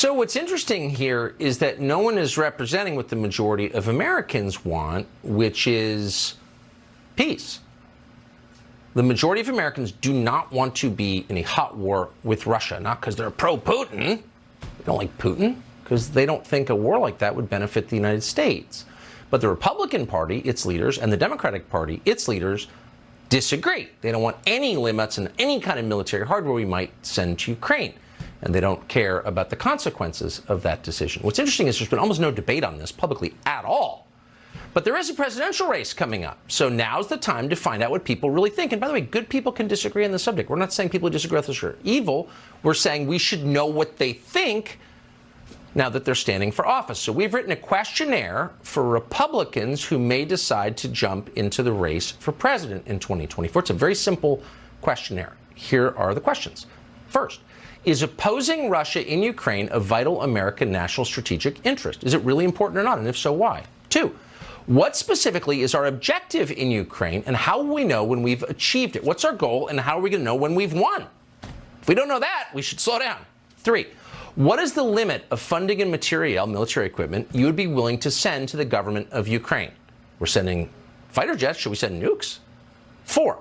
So what's interesting here is that no one is representing what the majority of Americans want, which is peace. The majority of Americans do not want to be in a hot war with Russia, not because they're pro-Putin. They don't like Putin, because they don't think a war like that would benefit the United States. But the Republican Party, its leaders, and the Democratic Party, its leaders, disagree. They don't want any limits on any kind of military hardware we might send to Ukraine. And they don't care about the consequences of that decision. What's interesting is there's been almost no debate on this publicly at all. But there is a presidential race coming up. So now's the time to find out what people really think. And by the way, good people can disagree on the subject. We're not saying people who disagree with us are evil. We're saying we should know what they think now that they're standing for office. So we've written a questionnaire for Republicans who may decide to jump into the race for president in 2024. It's a very simple questionnaire. Here are the questions. First, is opposing Russia in Ukraine a vital American national strategic interest? Is it really important or not? And if so, why? 2, what specifically is our objective in Ukraine, and how will we know when we've achieved it? What's our goal, and how are we going to know when we've won? If we don't know that, we should slow down. 3, what is the limit of funding and material, military equipment, you would be willing to send to the government of Ukraine? We're sending fighter jets. Should we send nukes? 4,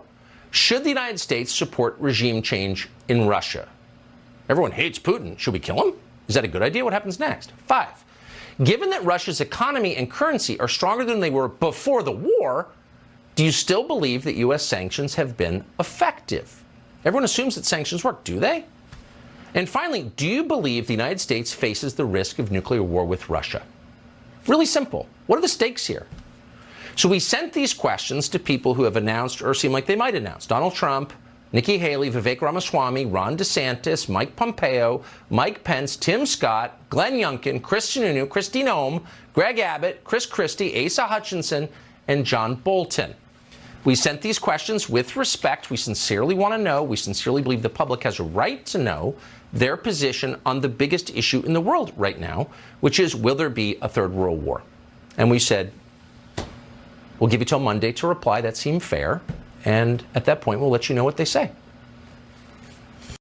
should the United States support regime change in Russia? Everyone hates Putin. Should we kill him? Is that a good idea? What happens next? 5, given that Russia's economy and currency are stronger than they were before the war, do you still believe that U.S. sanctions have been effective? Everyone assumes that sanctions work. Do they? And finally, do you believe the United States faces the risk of nuclear war with Russia? Really simple. What are the stakes here? So we sent these questions to people who have announced or seem like they might announce. Donald Trump, Nikki Haley, Vivek Ramaswamy, Ron DeSantis, Mike Pompeo, Mike Pence, Tim Scott, Glenn Youngkin, Chris Sununu, Kristi Noem, Greg Abbott, Chris Christie, Asa Hutchinson, and John Bolton. We sent these questions with respect. We sincerely want to know. We sincerely believe the public has a right to know their position on the biggest issue in the world right now, which is, will there be a third world war? And we said, we'll give you till Monday to reply. That seemed fair. And at that point, we'll let you know what they say.